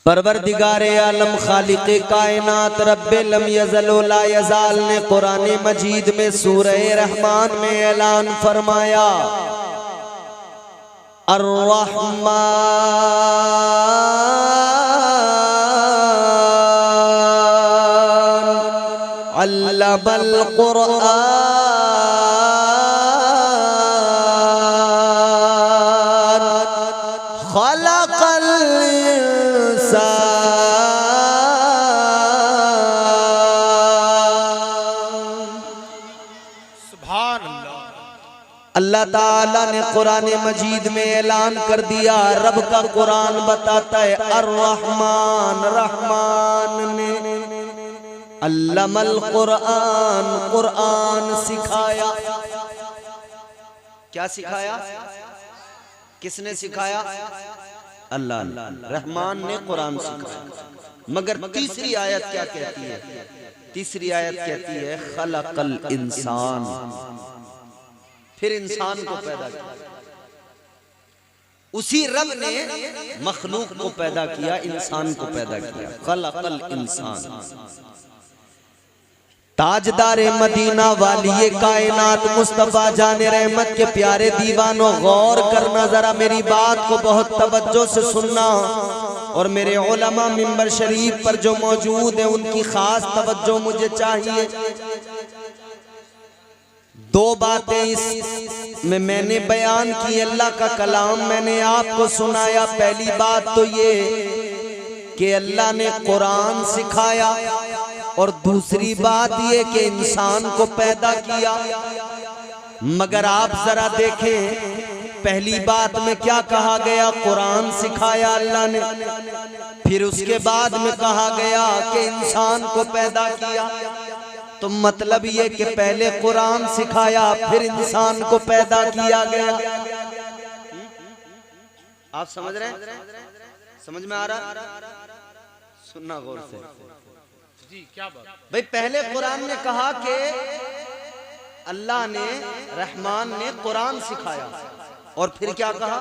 परवरदिगारे आलम खालिक़े कायनात रब्बे लम यज़ल व ला यज़ाल ने कुरान मजीद में सूरह रहमान में ऐलान फरमाया, अर्रहमान अल्लमल कुरआन खलक़ल अल्लाह ताला ने कुरान मजीद में ऐलान कर दिया। रब का कुरान बताता है अर्रहमान, रहमान ने अल्लमल कुरान, कुरान सिखाया। क्या सिखाया? किसने सिखाया? अल्लाह ने। रहमान ने कुरान सिखाया। मगर तीसरी आयत क्या कहती है? तीसरी आयत कहती है खलक़ल इंसान, फिर इंसान को पैदा किया। उसी रब ने मखलूक को पैदा किया, इंसान को पैदा किया। खलक़ल इंसान। ताजदारे मदीना वालिए कायनात मुस्तफा जाने रहमत के प्यारे दीवानों, गौर करना जरा, मेरी बात को बहुत तवज्जो से सुनना। और मेरे उलमा मिंबर शरीफ पर जो मौजूद है उनकी खास तवज्जो मुझे चाहिए। दो बातें इसमें मैंने बयान की, अल्लाह का कलाम मैंने आपको सुनाया। पहली बात तो ये कि अल्लाह ने कुरान सिखाया, और दूसरी बात ये कि इंसान को पैदा किया। मगर आप जरा देखें, पहली बात में क्या कहा गया? कुरान सिखाया अल्लाह ने। फिर उसके बाद में कहा गया कि इंसान को पैदा किया। तो मतलब ये कि पहले कुरान सिखाया, फिर इंसान को पैदा किया गया। आप समझ रहे हैं? समझ में आ रहा? सुनना गौर से जी। क्या बात भाई? पहले कुरान ने कहा कि अल्लाह ने, रहमान ने कुरान सिखाया, और फिर क्या कहा?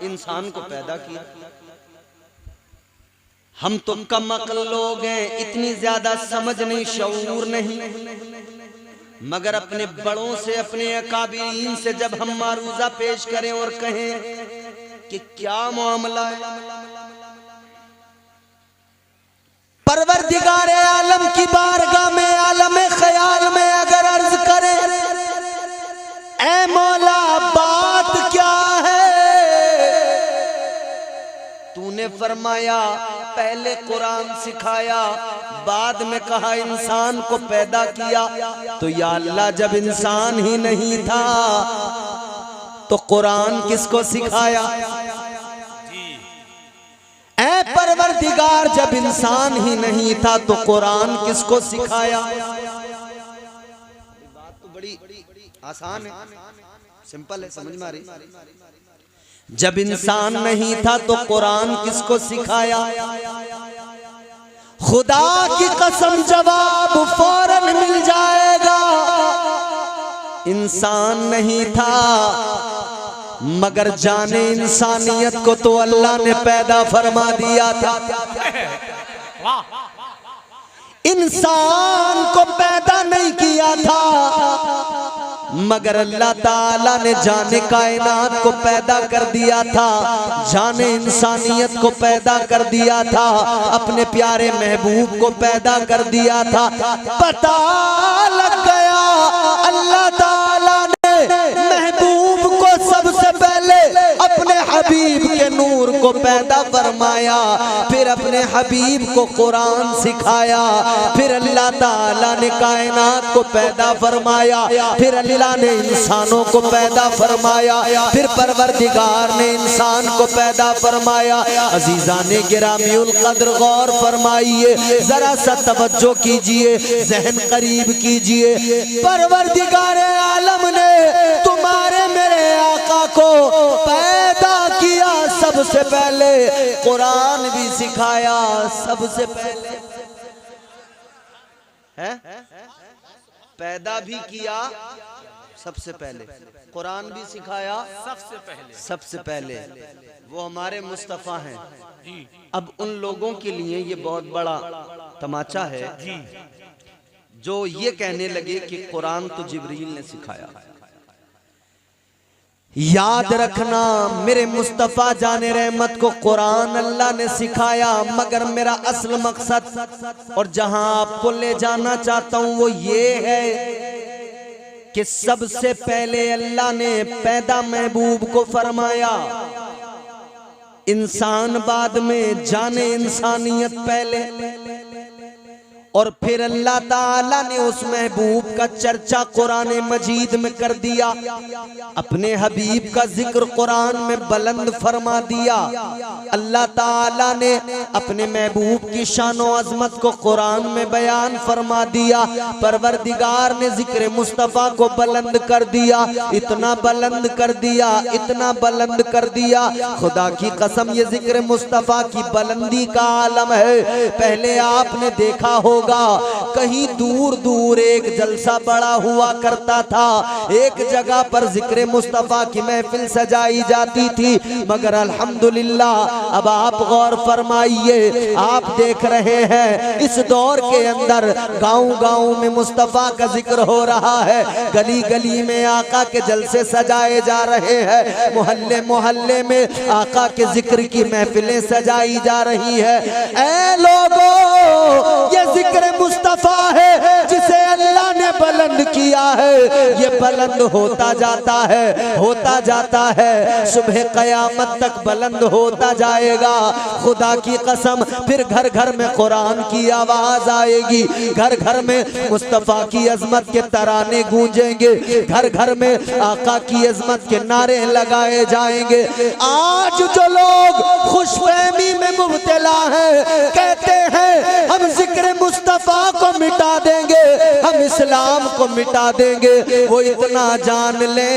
इंसान को पैदा किया। हम तो कम अक्ल लोग हैं, इतनी ज्यादा समझ नहीं, शऊर नहीं। मगर अपने बड़ों से, अपने अकाबिरीन से जब हम मारूजा पेश करें और कहें कि क्या मामला है, परवरदिगार आलम की बारगाह में, आलम ख्याल में अगर अर्ज करें, ऐ मौला बात क्या है? तूने फरमाया पहले कुरान सिखाया, बाद में कहा इंसान को पैदा किया। तो या अल्लाह, जब इंसान ही नहीं था तो कुरान किसको सिखाया? ऐ परवरदिगार, जब इंसान ही नहीं था तो कुरान किसको सिखाया? बात तो बड़ी आसान है, सिंपल है, समझ में आ रही। जब इंसान नहीं था तो कुरान किसको सिखाया? खुदा की कसम जवाब फौरन मिल जाएगा। इंसान नहीं था, मगर जाने इंसानियत को तो अल्लाह ने पैदा फरमा दिया था। इंसान को पैदा नहीं किया था, मगर अल्लाह ताला ने जाने कायनात को पैदा कर दिया था, जाने इंसानियत को पैदा कर दिया था, अपने प्यारे महबूब को पैदा कर दिया था। पता लग गया अल्लाह ताला ने महबूब को सबसे पहले अपने हबीब के नूर को पैदा फरमाया, फिर अपने हबीब को कुरान सिखाया, फिर अल्लाह ताला ने कायनात को पैदा फरमाया, फिर अल्लाह ने इंसानों को पैदा फरमाया, फिर परवरदिगार ने इंसान को पैदा फरमाया। अजीजाने गिरामीउल कद्र गौर फरमाइए, जरा सा तवज्जो कीजिए, जहन करीब कीजिए। परवरदिगार आलम ने तुम्हारे मेरे आका को पैदा किया, सबसे पहले कुरान भी सिखाया, सबसे पहले है पैदा भी किया सबसे पहले कुरान भी सिखाया, सबसे पहले वो हमारे मुस्तफ़ा हैं। अब उन लोगों के लिए ये बहुत बड़ा तमाचा है जो ये कहने लगे कि कुरान तो जिब्रील ने सिखाया। याद रखना मेरे मुस्तफ़ा जाने रहमत को कुरान अल्लाह ने सिखाया, मगर मेरा असल मकसद और जहां आपको ले जाना चाहता हूं वो ये है कि सबसे पहले अल्लाह ने पैदा महबूब को फरमाया, इंसान बाद में, जाने इंसानियत पहले। और फिर अल्लाह ताला ने उस महबूब का चर्चा कुरान मजीद में कर दिया, अपने हबीब का जिक्र कुरान में बुलंद फरमा दिया। अल्लाह ताला ने अपने महबूब की शान और अजमत को कुरान में बयान फरमा दिया। परवरदिगार ने जिक्र मुस्तफ़ा को बुलंद कर दिया, इतना बुलंद कर दिया, इतना बुलंद कर दिया, खुदा की कसम ये जिक्र मुस्तफ़ा की बुलंदी का आलम है। पहले आपने देखा हो कहीं दूर दूर एक जलसा बड़ा हुआ करता था, एक जगह पर जिक्र मुस्तफ़ा की महफिल सजाई जाती थी, मगर अल्हम्दुलिल्लाह अब आप गौर फरमाइए, आप देख रहे हैं इस दौर के अंदर गांव गांव में मुस्तफ़ा का जिक्र हो रहा है, गली गली में आका के जलसे सजाए जा रहे हैं, मोहल्ले मोहल्ले में आका के जिक्र की महफिलें सजाई जा रही है। ऐ लोगों, ये जिक्र मुस्तफ़ा है जिसे अल्लाह ने बुलंद किया है, ये बुलंद होता जाता है, होता जाता है, सुबह क़यामत तक बुलंद होता जाएगा। खुदा की कसम फिर घर घर में कुरान की आवाज आएगी, घर घर में मुस्तफ़ा की अजमत के तराने गूंजेंगे, घर घर में आका की अजमत के नारे लगाए जाएंगे। आज जो लोग खुशफहमी में मुब्तला हैं, कहते हैं हम जिक्र मुस्तफ़ा को मिटा देंगे, हम इस्लाम को मिटा देंगे, वो इतना जान ले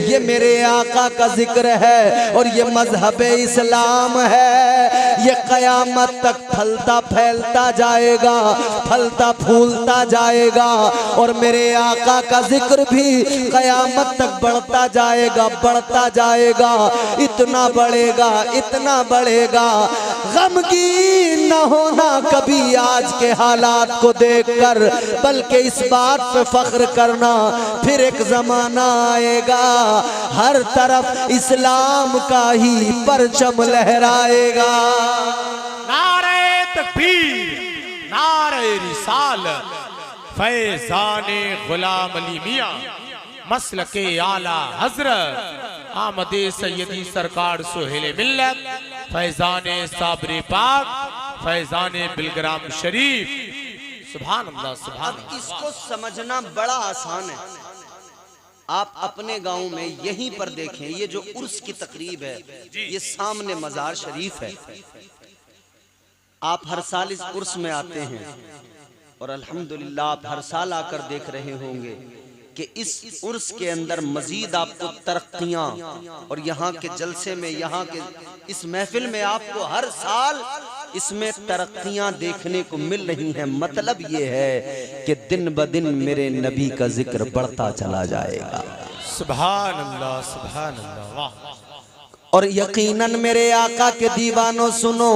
ये मेरे आका का जिक्र है और ये मजहब इस्लाम है, ये क़यामत तक फलता फैलता जाएगा, फलता फूलता जाएगा और मेरे आका का जिक्र भी क़यामत तक बढ़ता जाएगा, बढ़ता जाएगा, इतना बढ़ेगा, इतना बढ़ेगा। गमगीन न होना कभी आज के हालात को देखकर, बल्कि इस बात पे फख्र करना फिर एक जमाना आएगा हर तरफ इस्लाम का ही परचम लहराएगा। नारे तकबीर, नारे रिसालत, फैज़ाने गुलाम अली मियां, मसलके आला हजरत आमदे सैयदी सरकार सुहेल मिल्लत, फैज़ाने साबरे पाक, फैज़ाने बिलग्राम शरीफ। सुभान अल्लाह, सुभान अल्लाह। इसको समझना बड़ा आसान है। आप अपने गांव में यहीं पर देखें, ये जो उर्स की तकरीब है, ये सामने मजार शरीफ है। आप हर साल इस उर्स में आते हैं और अल्हम्दुलिल्लाह आप हर साल आकर देख रहे होंगे कि इस उर्स के अंदर मजीद आपको तरक्कियां, और यहाँ के जलसे में, यहाँ के इस महफिल में आपको हर साल इसमें तरक्कियां देखने को मिल रही हैं। मतलब ये है कि दिन ब दिन मेरे नबी का जिक्र बढ़ता चला जाएगा। सुभान अल्लाह, सुभान अल्लाह, वाह। और यकीनन मेरे आका के दीवानों सुनो,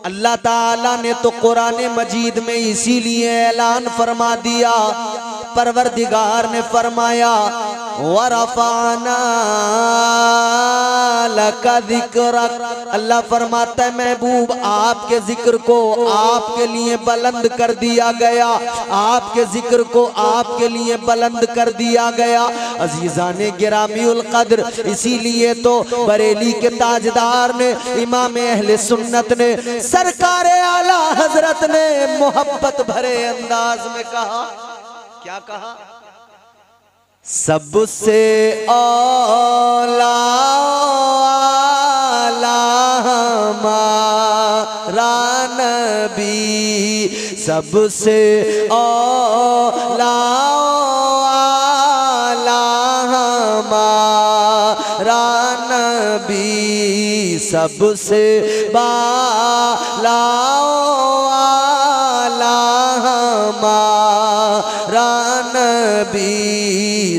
अल्लाह ताला ने तो कुरान मजीद में इसीलिए ऐलान फरमा दिया, परवरदिगार ने फरमाया वरफ़अना लका ज़िक्रक। अल्लाह फरमाता है महबूब आपके जिक्र को आपके लिए बुलंद कर दिया गया, आपके जिक्र को आपके लिए बुलंद कर दिया गया। अजीज़ाने गिरामीउल क़द्र, इसीलिए तो बरेली के ताजदार ने, इमाम अहले सुन्नत ने, सरकार आला हजरत ने मोहब्बत भरे अंदाज में कहा, क्या कहा? सबसे औला हमारा नबी, सबसे औला हमारा नबी, सबसे बाला हमारा नबी,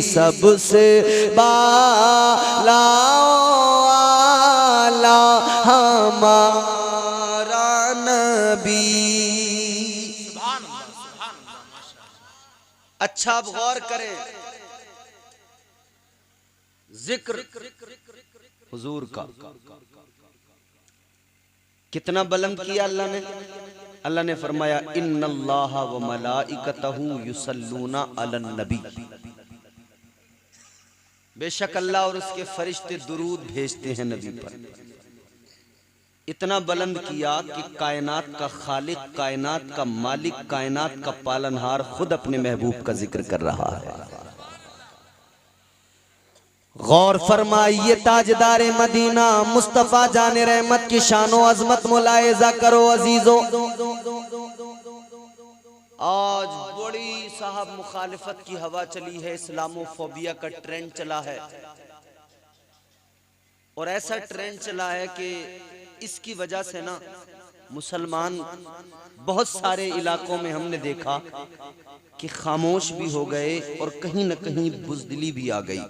सबसे बाला आला हमारा नबी। अच्छा अब गौर करें, जिक्र हुजूर का कितना बुलंद किया अल्लाह ने। अल्लाह ने फरमाया इन्नल्लाह व मलाइकतहू युसल्लूना अलन नबी, बेशक अल्लाह और उसके फरिश्ते दुरूद भेजते हैं नबी पर। इतना बुलंद किया कि कायनात का खालिक, कायनात का मालिक, कायनात का पालनहार खुद अपने महबूब का जिक्र कर रहा है। गौर फरमाइए, ताजदार मदीना मुस्तफा जाने रहमत की शानो अजमत मुलायजा करो अजीजो। आज बड़ी साहब मुखालिफत की हवा चली है, इस्लामोफोबिया का ट्रेंड चला है और ऐसा ट्रेंड चला है कि इसकी वजह से ना मुसलमान बहुत सारे इलाकों में हमने देखा कि खामोश भी हो गए और कहीं न कहीं बुज़दिली भी आ गई।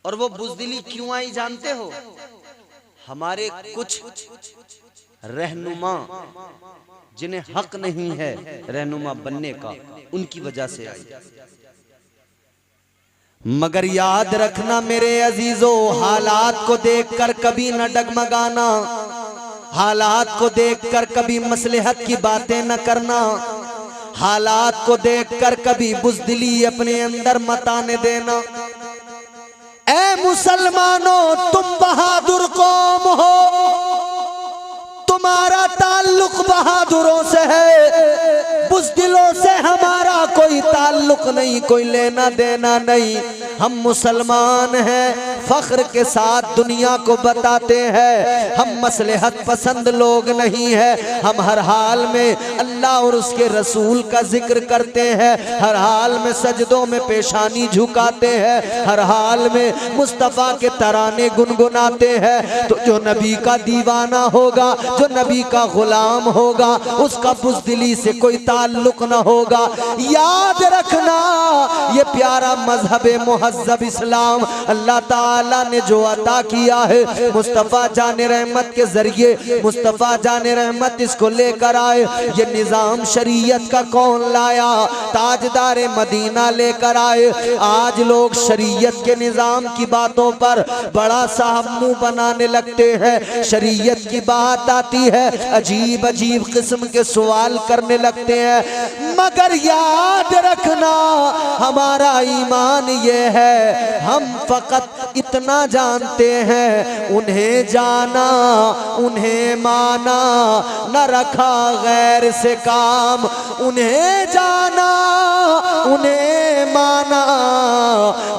और वो बुज़दिली क्यों आई जानते हो? हमारे कुछ रहनुमा जिन्हें हक नहीं है रहनुमा बनने का, उनकी वजह से आई। मगर याद रखना मेरे अजीजों, हालात को देखकर कभी न डगमगाना, हालात को देखकर कभी मसलहत की बातें न करना, हालात को देखकर कभी बुज़दिली अपने अंदर मत आने देना। ऐ मुसलमानों, तुम बहादुर कौम हो, तुम्हारा ताल्लुक बहादुरों से है, बुज़दिलों से हमारा कोई ताल्लुक नहीं, कोई लेना देना नहीं। हम मुसलमान हैं, फख्र के साथ दुनिया को बताते हैं हम मसलहत पसंद लोग नहीं है। हम हर हाल में अल्लाह और उसके रसूल का जिक्र करते हैं, हर हाल में सजदों में पेशानी झुकाते हैं, हर हाल में मुस्तफ़ा के तराने गुनगुनाते हैं। तो जो नबी का दीवाना होगा, जो नबी का गुलाम होगा, उसका बुज़दिली से कोई ताल्लुक न होगा। याद रखना, ये प्यारा मजहब मुहज़्ज़ब इस्लाम अल्लाह ताला ने जो अता किया है, मुस्तफ़ा जाने रहमत के जरिए, मुस्तफ़ा जाने रहमत इसको लेकर आए। ये निज़ाम शरीयत का कौन लाया? ताजदार मदीना लेकर आए। आज लोग शरीयत के निज़ाम की बातों पर बड़ा साहब मुंह बनाने लगते हैं, शरीयत की बात आती है अजीब अजीब किस्म के सवाल करने लगते हैं। मगर याद रखना, हमारा ईमान ये है, हम फकत इतना जानते हैं, उन्हें जाना उन्हें माना, न रखा गैर से काम। उन्हें जाना उन्हें माना,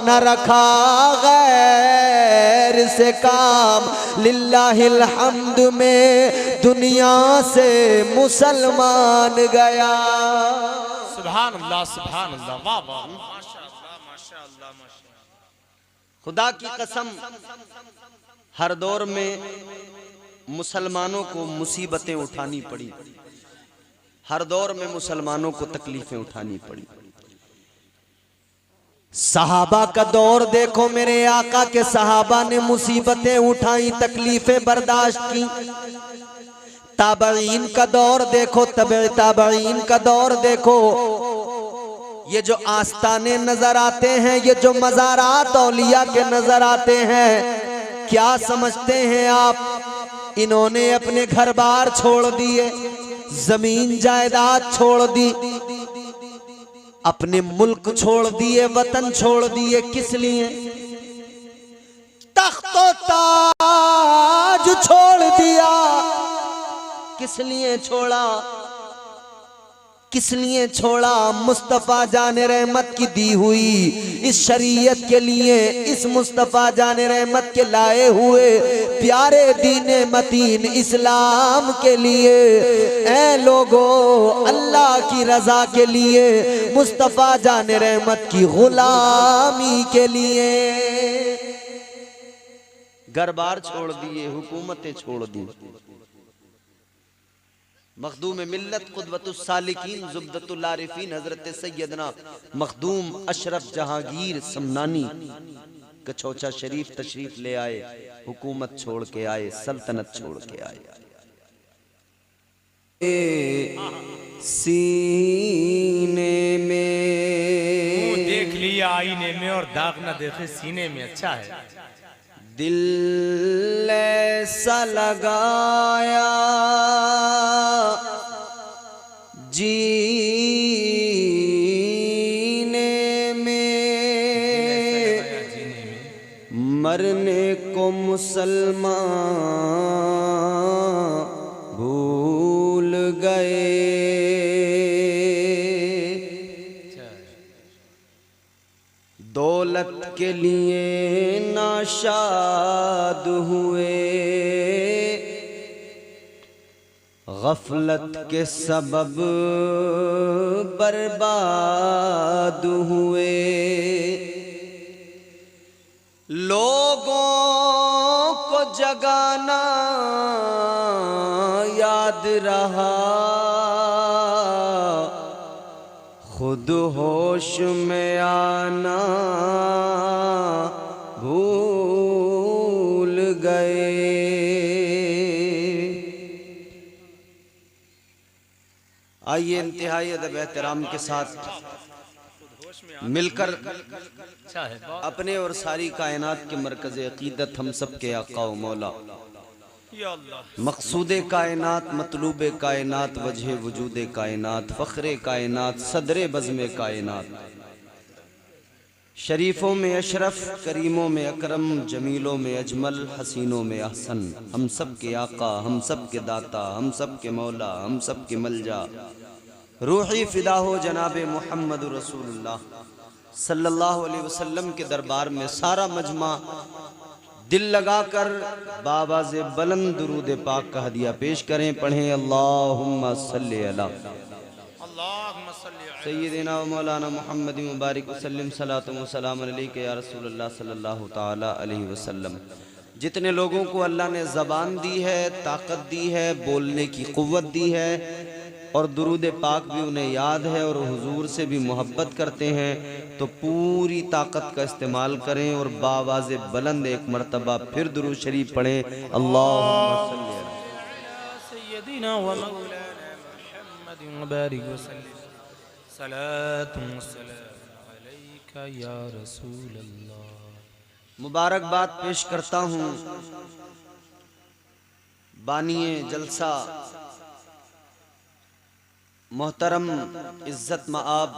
न रखा गैर से काम। लिल्लाहिल हम्द में दुनिया से मुसलमान गया। सुभान अल्लाह, सुभान अल्लाह, वाह वाह, माशाअल्लाह माशाअल्लाह माशाअल्लाह। खुदा की कसम, हर दौर में मुसलमानों को मुसीबतें उठानी पड़ी, हर दौर में मुसलमानों को तकलीफें उठानी पड़ी। सहाबा का दौर देखो, मेरे आका के सहाबा ने मुसीबतें उठाई, तकलीफें बर्दाश्त की। ताबईन का दौर देखो, ताबईन का दौर देखो, ये जो आस्ताने नजर आते हैं, ये जो मज़ारात औलिया के नजर आते हैं, क्या समझते हैं आप? इन्होंने अपने घर बार छोड़ दिए, जमीन जायदाद छोड़ दी, अपने मुल्क छोड़ दिए, वतन छोड़ दिए। किस लिए? तख्तो ताज छोड़ दिया। किस लिए छोड़ा? किस लिए छोड़ा? मुस्तफ़ा जाने रहमत की दी हुई इस शरीयत के लिए, इस मुस्तफ़ा जाने रहमत के लाए हुए प्यारे दीने मतीन इस्लाम के लिए। ऐ लोगों, अल्लाह की रजा के लिए, मुस्तफ़ा जाने रहमत की गुलामी के लिए घर बार छोड़ दिए, हुकूमतें छोड़ दी। मखदूम मिल्लत क़ुदवतुस सालिकीन ज़ुब्दतुल आरिफीन हज़रत सैयदना मखदूम अशरफ जहांगीर समनानी कछौचा शरीफ तशरीफ ले आए, हुकूमत छोड़ के आए, सल्तनत छोड़ के आए। सीने में देख लिया आईने में और दाग न देखे सीने में, अच्छा है। दिल ऐसा लगाया जीने में, मरने को मुसलमान भूल गए। दौलत के लिए नाशाद हुए, गफलत के सबब बर्बाद हुए। लोगों को जगाना याद रहा, खुद होश में आना भूल गए। आइए इंतहाई अदब एहतराम के साथ मिलकर अच्छा है बहुत। अपने और सारी कायनात के मरकज़ अक़ीदत हम सब के आका व मौला या अल्लाह, मकसूद कायनात, मतलूब कायनात, वजह वजूद कायनात, फ़ख्र कायनात, सदर बज़्म कायनात, शरीफों में अशरफ, करीमों में अकरम, जमीलों में अजमल, हसीनों में अहसन, हम सब के आका, हम सब के दाता, हम सब के मौला, हम सब के मलजा, रूही फिदा हो जनाब मुहम्मद रसूलुल्लाह सल्लल्लाहु अलैहि वसल्लम के दरबार में सारा मजमा दिल लगाकर बाबा से बुलंद दुरूद पाक का हदिया पेश करें। पढ़ें अल्लाहुम्मा सल्ली अला अल्लाहुम्मा सल्ली अलैहि सय्यिदिना व मौलाना मुहम्मद मुबारक वसल्लम सलातु व सलाम अलैका या रसूलल्लाह सल्लल्लाहु ताला अलैहि वसल्लम। जितने लोगों को अल्लाह ने ज़बान दी है, ताकत दी है, बोलने की क़ुव्वत दी है और दुरूद पाक भी उन्हें याद है और हुजूर से भी मोहब्बत करते हैं, तो पूरी ताकत का इस्तेमाल करें और बावाज़े बुलंद एक मरतबा फिर दुरूद शरीफ पढ़ें। अल्लाहुम्मा सल्ली अला सय्यदिना व मौलाना मुहम्मद मुबारक वसल्लम सलातु व सलाम अलैका या रसूल अल्लाह। मुबारकबाद पेश करता हूँ बानिए जलसा मोहतरम इज़्ज़त मआब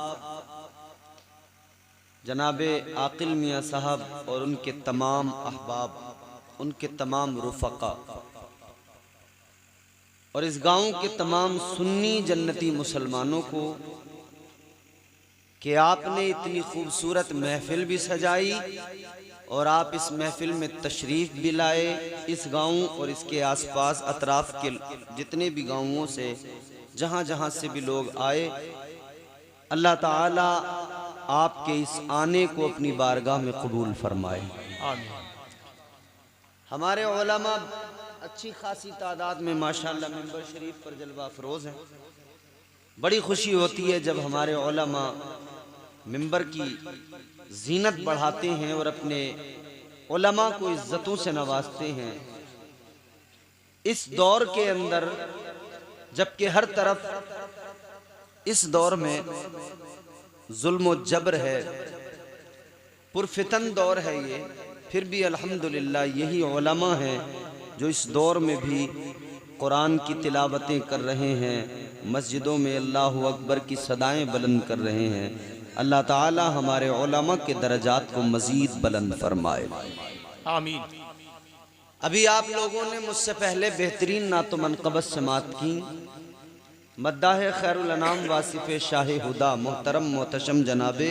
जनाबे आकिल मियाँ साहब और उनके तमाम अहबाब, उनके तमाम रुफ़क़ा और इस गांव के तमाम सुन्नी जन्नती मुसलमानों को कि आपने इतनी खूबसूरत महफिल भी सजाई और आप इस महफिल में तशरीफ़ भी लाए। इस गांव और इसके आसपास अतराफ़ के जितने भी गांवों से जहाँ जहाँ से भी लोग आए, अल्लाह ताला आपके इस आने को अपनी बारगाह में कबूल फरमाए। आमीन। हमारे उलमा अच्छी खासी तादाद में माशाअल्लाह मिंबर शरीफ पर जलवा अफरोज़ हैं। बड़ी खुशी होती है जब हमारे उलमा मिंबर की जीनत बढ़ाते हैं और अपने उलमा को इज्जतों से नवाजते हैं। इस दौर के अंदर जबकि हर तरफ इस दौर में जुल्म व जबर है, पुरफितन दौर है ये, फिर भी अल्हम्दुलिल्लाह यही उलमा हैं जो इस दौर में भी कुरान की तिलावतें कर रहे हैं, मस्जिदों में अल्लाहु अकबर की सदाएं बुलंद कर रहे हैं। अल्लाह ताला हमारे उलमा के दर्जात को मज़ीद बुलंद फरमाए। आमीन। अभी आप लोगों ने मुझसे पहले बेहतरीन नातो मनक़बत समात की। मद्दाह खैरुल अनाम वासिफ़ शाह हुदा मोहतरम मोहतशम जनाबे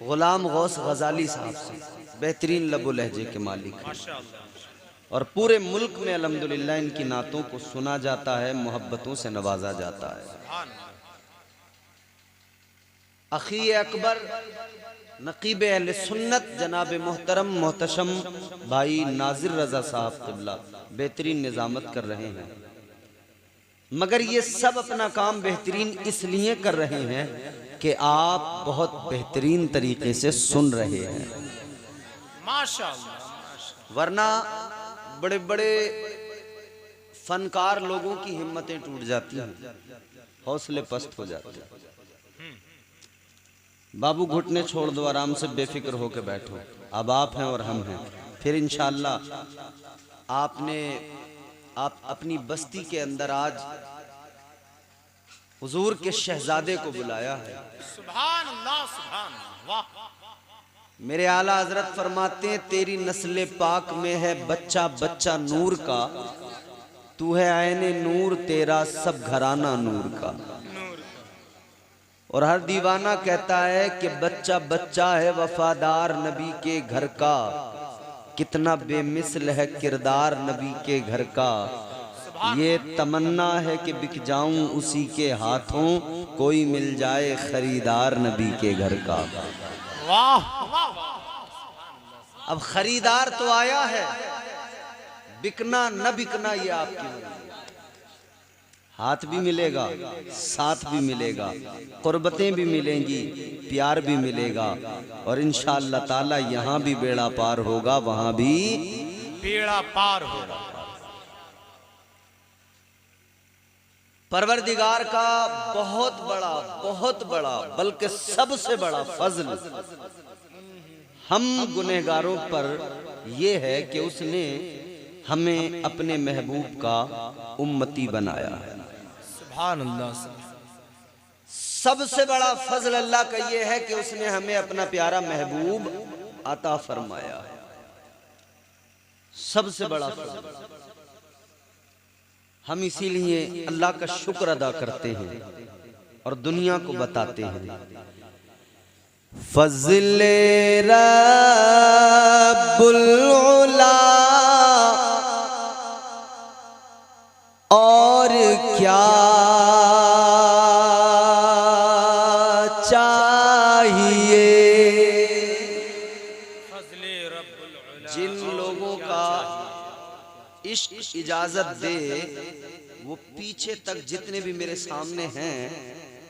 ग़ुलाम गौस गज़ाली साहब से, बेहतरीन लबो लहजे के मालिक हैं और पूरे मुल्क में अल्हम्दुलिल्लाह इनकी नातों को सुना जाता है, मोहब्बतों से नवाजा जाता है। अखी अकबर नकीब अहले सुन्नत जनाब मोहतरम मोहतशम भाई नाजिर रज़ा साहब क़िबला बेहतरीन निज़ामत कर रहे हैं। मगर ये सब अपना काम बेहतरीन इसलिए कर रहे हैं कि आप बहुत बेहतरीन तरीके से सुन रहे हैं। माशाअल्लाह। वरना बड़े बड़े फनकार लोगों की हिम्मतें टूट जाती हैं, हौसले पस्त हो जाते हैं। बाबू घुटने छोड़ दो, आराम से बेफिक्र होकर बैठो। अब आप हैं और हम हैं, फिर इंशाअल्लाह आप अपनी बस्ती के अंदर आज हुजूर के शहजादे को बुलाया है। सुभान अल्लाह, सुभान अल्लाह, वाह। मेरे आला हजरत फरमाते हैं तेरी नस्ल पाक में है बच्चा बच्चा नूर का, तू है आईने नूर तेरा सब घराना नूर का। और हर दीवाना कहता है कि बच्चा बच्चा है वफादार नबी के घर का, कितना बेमिसल है किरदार नबी के घर का। ये तमन्ना है कि बिक जाऊं उसी के हाथों, कोई मिल जाए खरीदार नबी के घर का। वाह। अब खरीदार तो आया है, बिकना न बिकना ये आपकी मर्जी। हाथ भी मिलेगा, साथ भी मिलेगा, कुर्बतें भी मिलेंगी, प्यार भी मिलेगा, और इंशाअल्लाह ताला यहाँ भी बेड़ा पार होगा, वहां भी बेड़ा पार होगा। परवरदिगार का बहुत बड़ा बल्कि सबसे बड़ा फजल हम गुनहगारों पर यह है कि उसने हमें अपने महबूब का उम्मती बनाया है। सुभान अल्लाह। सबसे बड़ा फजल अल्लाह का यह है कि उसने हमें अपना प्यारा महबूब अता फरमाया है। सबसे बड़ा फजल। हम इसीलिए अल्लाह का शुक्र अदा करते हैं और दुनिया को बताते हैं फज़ले रब्बुल उला और क्या चाहिए। फज़ले रब्बुल उला, जिन लोगों का इश्क इजाजत दे वो पीछे तक जितने भी मेरे सामने हैं,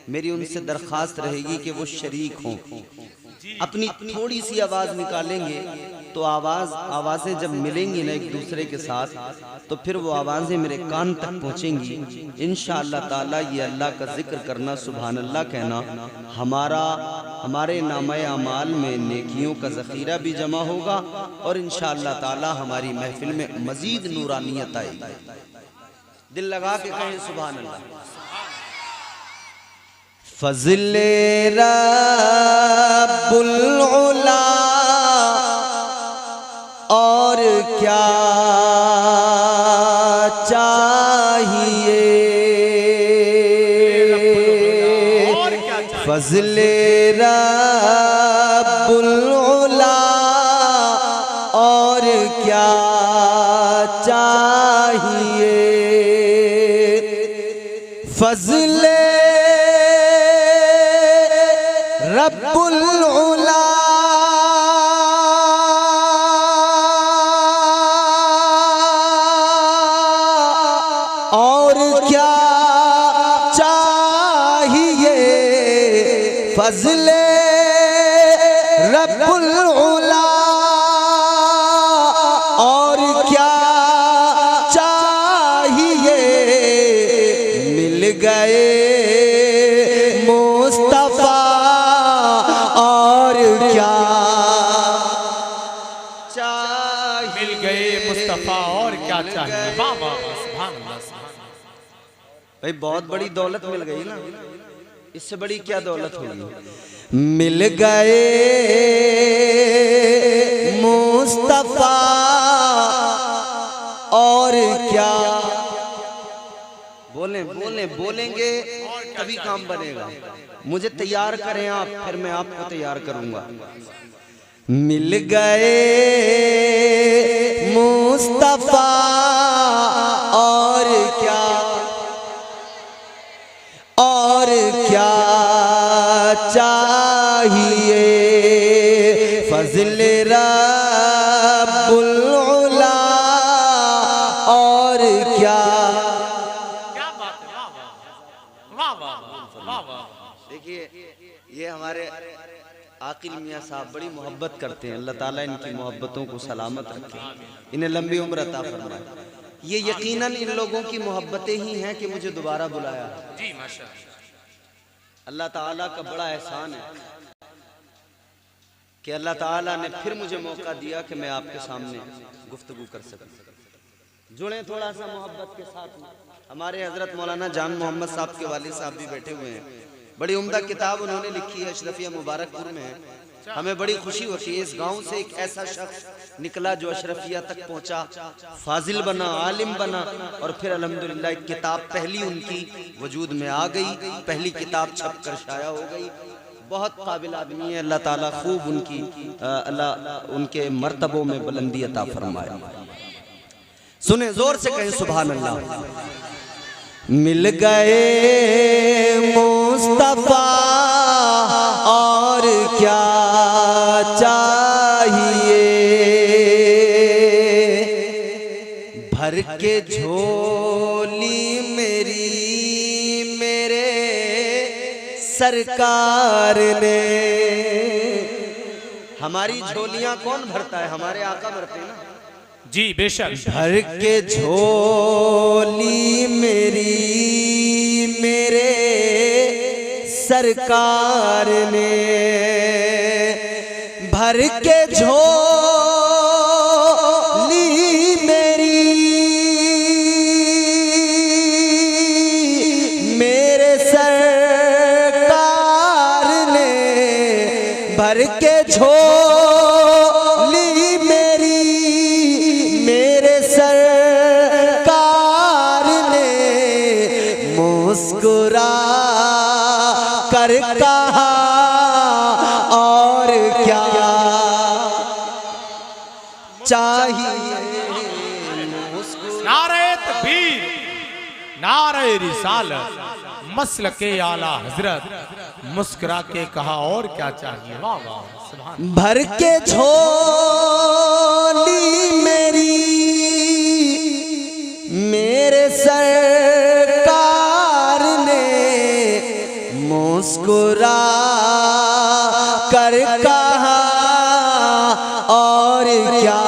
मेरी उनसे दरखास्त रहेगी कि वो शरीक हों। अपनी थोड़ी सी आवाज निकालेंगे तो आवाजें जब मिलेंगी ना एक दूसरे के साथ, तो फिर वो आवाजें मेरे कान तक पहुंचेंगी। इंशाअल्लाह ताला ये अल्लाह का जिक्र करना, सुभान अल्लाह कहना, हमारे नामे अमाल में नेकियों का ज़ख़ीरा भी जमा होगा और इंशाअल्लाह ताला हमारी महफिल में मजीद नूरानियत आएगी। दिल लगा के कहें सुभान अल्लाह। फज़ले रब्बुल उला और क्या चाहिए। फज़ले रब्बुल उला और क्या चाहिए। फज़ले रब्बुल उला और क्या चाहिए। फज़ले रब्बुल उला और क्या चाहिए। मिल गए मुस्तफा और क्या चाहिए। मिल गए मुस्तफा और क्या चाहिए। वाह वाह वाह, सुभान अल्लाह, सुभान अल्लाह। भाई बहुत बड़ी दौलत मिल गई ना, इससे बड़ी क्या दौलत होगी। मिल गए मुस्तफा और क्या। बोलेंगे तभी काम बनेगा। मुझे तैयार करें आप, फिर मैं आपको तैयार करूंगा। मिल गए मुस्तफा और क्या चाहिए। फज़ले रब्बुल उला और क्या। क्या बात है। वाह वाह। देखिए ये हमारे आकिल मियाँ साहब बड़ी मोहब्बत करते हैं, अल्लाह ताला इनकी मोहब्बतों को सलामत रखे, इन्हें लंबी उम्र अता फरमाए। ये यकीनन इन लोगों की मोहब्बतें ही हैं कि मुझे दोबारा बुलाया। जी माशाअल्लाह। अल्लाह ताला का बड़ा एहसान है कि अल्लाह ताला ने फिर मुझे मौका दिया कि मैं आपके सामने गुफ्तगू कर सकूं। जुड़े थोड़ा सा मोहब्बत के साथ में। हमारे हजरत मौलाना जान मोहम्मद साहब के वालिद साहब भी बैठे हुए हैं, बड़ी उम्दा किताब उन्होंने लिखी है, अशरफिया मुबारकपुर में है। हमें बड़ी खुशी होती है, इस गांव से एक ऐसा शख्स निकला जो अशरफिया तक पहुंचा, फाजिल बना, आलिम बना, और फिर अल्हम्दुलिल्लाह एक किताब पहली उनकी वजूद में आ गई, पहली किताब छप कर शाया हो गई। बहुत काबिल आदमी है, अल्लाह ताला खूब उनकी अल्लाह उनके मर्तबों में बुलंदी अता फरमाए। सुने जोर से कहें सुभान अल्लाह। मिल गए मुस्तफा और क्या चाहिए, भर के झोली मेरी मेरे सरकार ने। हमारी झोलियां कौन भरता है? हमारे आका भरते हैं ना जी बेशक। भर के झोली मेरी मेरे सरकार ने, भर के झोली मेरी मेरे सरकार ने, भर के झोली मेरी मेरे सरकार ने, मुस्कुरा कर कहा और क्या चाहिए। नारे तकबीर, नारे रिसालत, मसलके आला हजरत, मुस्कुरा के कहा और क्या चाहिए। वाह वाह सुभान। भर के झोली मेरी मेरे सरकार ने, मुस्कुरा कर कहा और क्या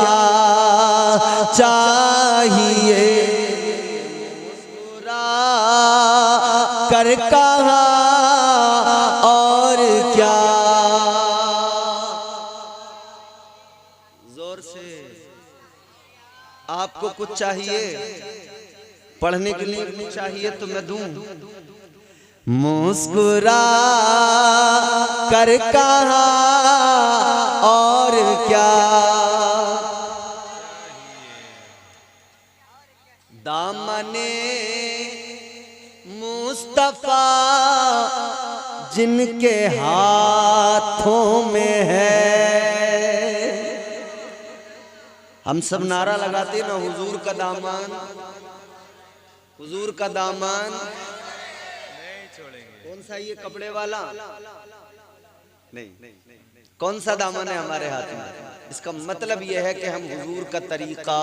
चाहिए। मुस्कुरा कर कहा और क्या। जोर से। आपको कुछ चाहिए, पढ़ने के लिए कुछ चाहिए तो मैं दूं। मुस्कुरा कर कहा और क्या। दामने मुस्तफा जिनके हाथों में है। हम सब नारा लगाते ना, हुजूर का दामन, हुजूर का दामन। कौन सा ये कपड़े वाला? नहीं, कौन सा दामन है हमारे हाथ में? इसका मतलब यह है कि हम हुजूर का तरीका,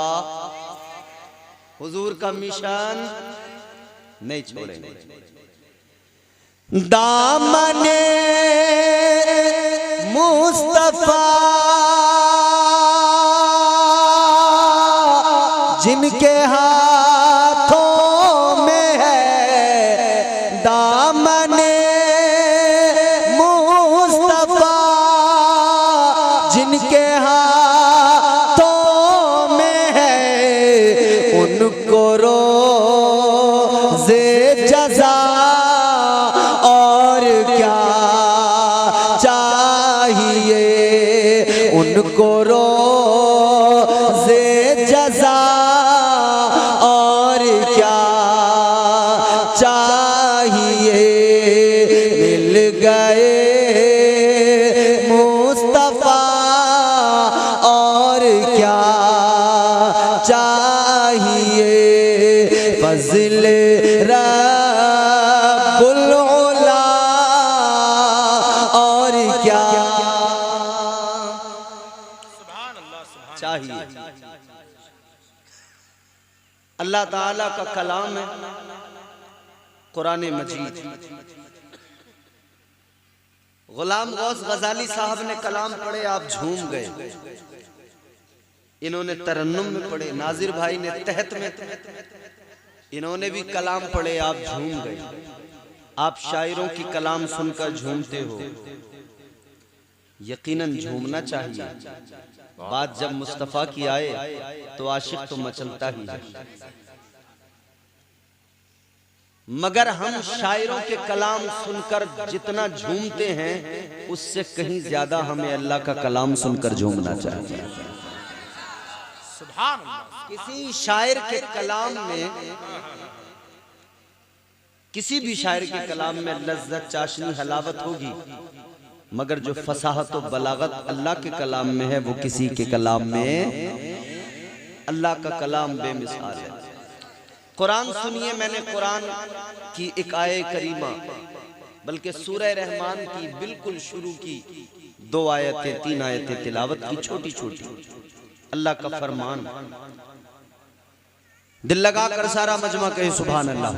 हुजूर का मिशन नहीं छोड़ेंगे। दामने मुस्तफा जिनके हाथों में है, दामने मुस्तफा जिनके हाथों में है, उनको रोज़े जज़ा और क्या चाहिए। उनको रोज़े जज़ा और क्या चाहिए। मिल गए मुस्तफा और क्या चाहिए। फज़ल रब्बुल उला और क्या चाहिए। अल्लाह ताला का कलाम है कुरान मजीद, गुलाम गौस गजाली साहब ने कलाम पढ़े, आप झूम गए। इन्होंने तरन्नुम में पढ़े, नाजिर भाई ने तहत में, इन्होंने भी कलाम पढ़े, आप झूम गए। आप शायरों की कलाम सुनकर झूमते हो, यकीनन झूमना चाहिए। बात जब मुस्तफा की आए तो आशिक तो मचलता ही है, मगर हम शायरों के कलाम सुनकर जितना झूमते हैं उससे कहीं ज्यादा हमें अल्लाह का कलाम सुनकर झूमना चाहिए। सुभान अल्लाह। किसी शायर के कलाम में, किसी भी शायर के कलाम में लज्जत, चाशनी, हलावत होगी, मगर जो फसाहत और बलागत अल्लाह के कलाम में है वो किसी के कलाम में, अल्लाह का कलाम बेमिसाल है। कुरान सुनिए, मैंने कुरान की एक आयत करीमा, बल्कि सूरह रहमान की बिल्कुल शुरू की 2 आयतें 3 आयतें तिलावत की, छोटी छोटी, अल्लाह का फरमान। दिल लगा कर सारा मजमा कहे सुभान अल्लाह।